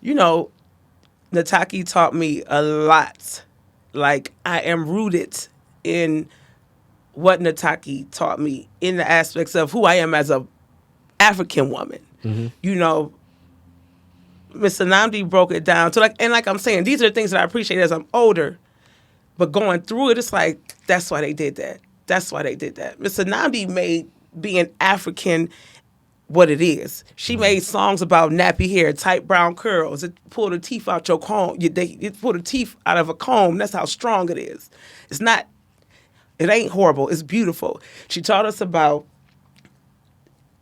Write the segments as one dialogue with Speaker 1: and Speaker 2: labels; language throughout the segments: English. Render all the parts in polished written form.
Speaker 1: you know, Nataki taught me a lot. Like, I am rooted in what Nataki taught me in the aspects of who I am as a African woman. You know, Mr. Namdi broke it down to like I'm saying, these are the things that I appreciate as I'm older. But going through it, it's like, that's why they did that. That's why they did that. Mr. Namdi made being African what it is. She made songs about nappy hair, tight brown curls. It pulled the teeth out your comb. It pulled the teeth out of a comb. That's how strong it is. It's not, it ain't horrible. It's beautiful. She taught us about,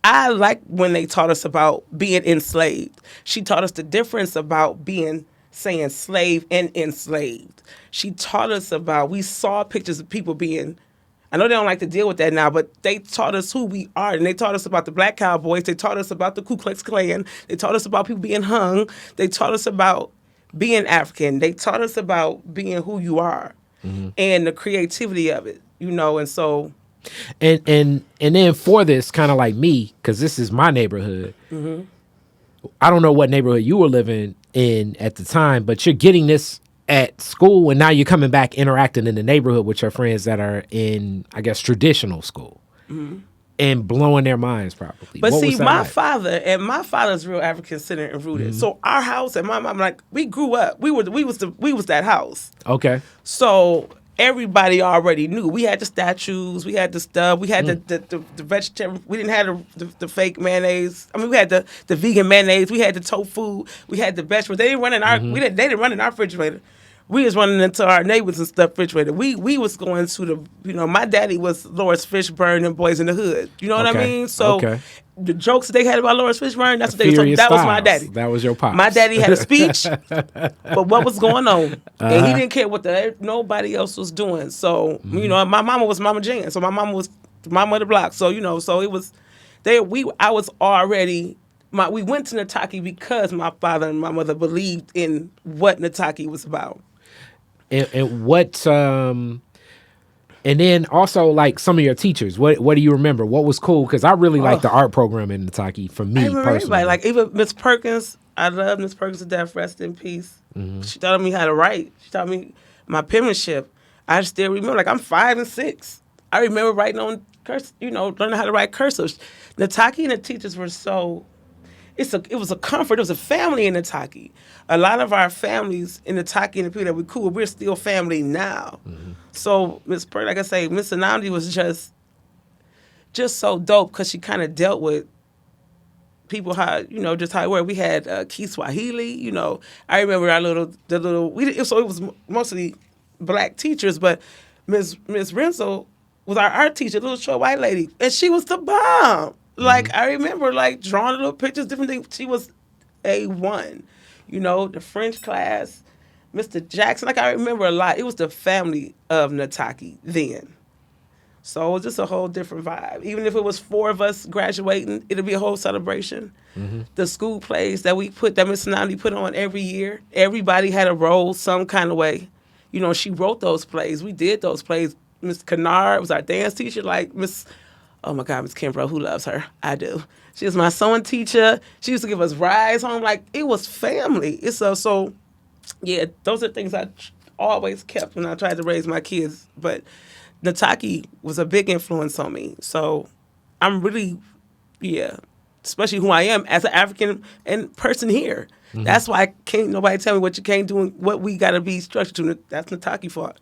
Speaker 1: I like when they taught us about being enslaved. She taught us the difference about being, saying slave and enslaved. She taught us about, we saw pictures of people being, I know they don't like to deal with that now, but they taught us who we are. And they taught us about the Black Cowboys. They taught us about the Ku Klux Klan. They taught us about people being hung. They taught us about being African. They taught us about being who you are and the creativity of it, you know, and so.
Speaker 2: And then for this, kind of like me, because this is my neighborhood. I don't know what neighborhood you were living in at the time, but you're getting this at school, and now you're coming back interacting in the neighborhood with your friends that are in, I guess, traditional school, and blowing their minds probably.
Speaker 1: But
Speaker 2: what
Speaker 1: see,
Speaker 2: was that
Speaker 1: my
Speaker 2: like?
Speaker 1: father, and my father's real African centered and rooted. So our house and my mom, like, we grew up. We was that house.
Speaker 2: Okay.
Speaker 1: So everybody already knew. We had the statues, we had the stuff, we had the vegetarian. We didn't have the fake mayonnaise. I mean, we had the vegan mayonnaise. We had the tofu. We had the vegetables. They didn't run in our. They didn't run in our refrigerator. We was running into our neighbors and stuff refrigerator. We was going to the, you know, my daddy was Lawrence Fishburne and Boys in the Hood. You know what I mean? So the jokes that they had about Lawrence Fishburne, that's what they told. That was my daddy.
Speaker 2: That was your pop.
Speaker 1: My daddy had a speech, but what was going on? And he didn't care what nobody else was doing. So, you know, my mama was Mama Jan. So my mama was Mama of the block. So, you know, so it was, I was already, we went to Nataki because my father and my mother believed in what Nataki was about.
Speaker 2: And what, and then also like some of your teachers, what do you remember? What was cool? Because I really like the art program in Nataki for me
Speaker 1: I remember
Speaker 2: personally.
Speaker 1: everybody, like even Miss Perkins. I love Miss Perkins to death, rest in peace. She taught me how to write. She taught me my penmanship. I still remember, like I'm 5 and 6. I remember writing on cursive, you know, learning how to write cursive. Nataki and the teachers were so, it was a comfort. It was a family in Nataki. A lot of our families in Nataki and the people that we cool, we're still family now. So Miss Perk, like I say, Miss Anandi was just so dope because she kind of dealt with people how, you know, just how it worked. We had Kiswahili, you know. I remember it was mostly black teachers, but Miss Renzo was our art teacher, little short white lady, and she was the bomb. Like I remember, like drawing little pictures, different things. She was A1. You know, the French class, Mr. Jackson. Like I remember a lot. It was the family of Nataki then. So it was just a whole different vibe. Even if it was 4 of us graduating, it'll be a whole celebration. The school plays that Miss Nandi put on every year, everybody had a role some kind of way. You know, she wrote those plays. We did those plays. Miss Kennard was our dance teacher. Like oh my God, Miss Kimbrough, who loves her? I do. She was my sewing teacher. She used to give us rides home. Like, it was family. So, yeah, those are things I always kept when I tried to raise my kids. But Nataki was a big influence on me. So I'm really, especially who I am as an African and person here. That's why can't nobody tell me what you can't do and what we got to be structured to. That's Nataki fault.